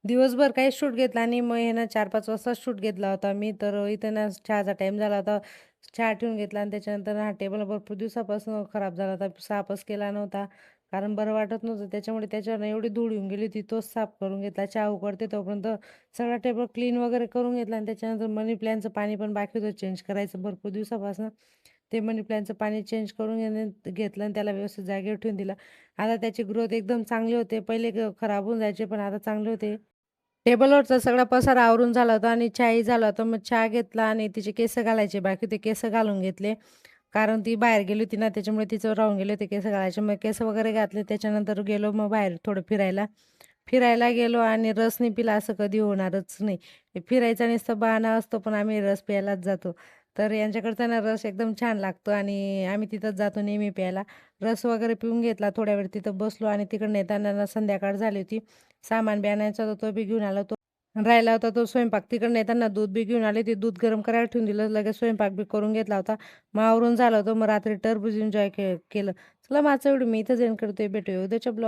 दिवसभर काही शूट घेतला आणि मग आहे ना 4-5 वाजता शूट घेतला होता मी. तर इथं ना चहाचा टाईम झाला होता. चहा ठेवून घेतला आणि त्याच्यानंतर हा टेबल भरपूर दिवसापासून खराब झाला होता. साफच केला नव्हता. कारण बरं वाटत नव्हतं. त्याच्यामुळे त्याच्यावर ना एवढी धूळ येऊन गेली होती. तोच साफ करून घेतला. चहा उकळते तोपर्यंत सगळा टेबल क्लीन वगैरे करून घेतला आणि त्याच्यानंतर मनी प्लॅनचं पाणी पण बाकी होतं चेंज करायचं भरपूर दिवसापासून. ते मनी प्लॅनचं पाणी चेंज करून घेतलं आणि त्याला व्यवस्थित जागेवर ठेवून दिलं. आता त्याची ग्रोथ एकदम चांगली होते. पहिले खराब होऊन जायचे, पण आता चांगले होते. टेबलवरचा सगळा पसारा आवरून झाला होता आणि चहाही झाला होता. मग चहा घेतला आणि तिचे केस घालायचे बाकी होते, केस घालून घेतले. कारण ती बाहेर गेली होती ना, त्याच्यामुळे तिचं राहून गेले होते केस घालायचे. मग केस वगैरे घातले. त्याच्यानंतर गेलो मग बाहेर थोडं फिरायला. फिरायला गेलो आणि रस नाही पिला असं कधी होणारच नाही. हे फिरायचा नुसता बहाणा असतो, पण आम्ही रस प्यायलाच जातो. तर यांच्याकडचा ना रस एकदम छान लागतो आणि आम्ही तिथंच जातो नेहमी प्यायला. रस वगैरे पिऊन घेतला. थोड्या वेळ तिथं बसलो आणि तिकडनं येताना ना संध्याकाळ झाली होती. सामान बी आणायचा होता, तो बी घेऊन आलो. तो राहिला होता तो स्वयंपाक. तिकडनं येताना दूध बी घेऊन आले. ते दूध गरम करायला ठेवून दिलं. लगेच स्वयंपाक बी करून घेतला होता. मग आवरून झालं होतं. मग रात्री टरबूज एन्जॉय केलं. चला माझा व्हिडिओ मी इथंच एंड करते. भेटूया उद्याच्या ब्लॉग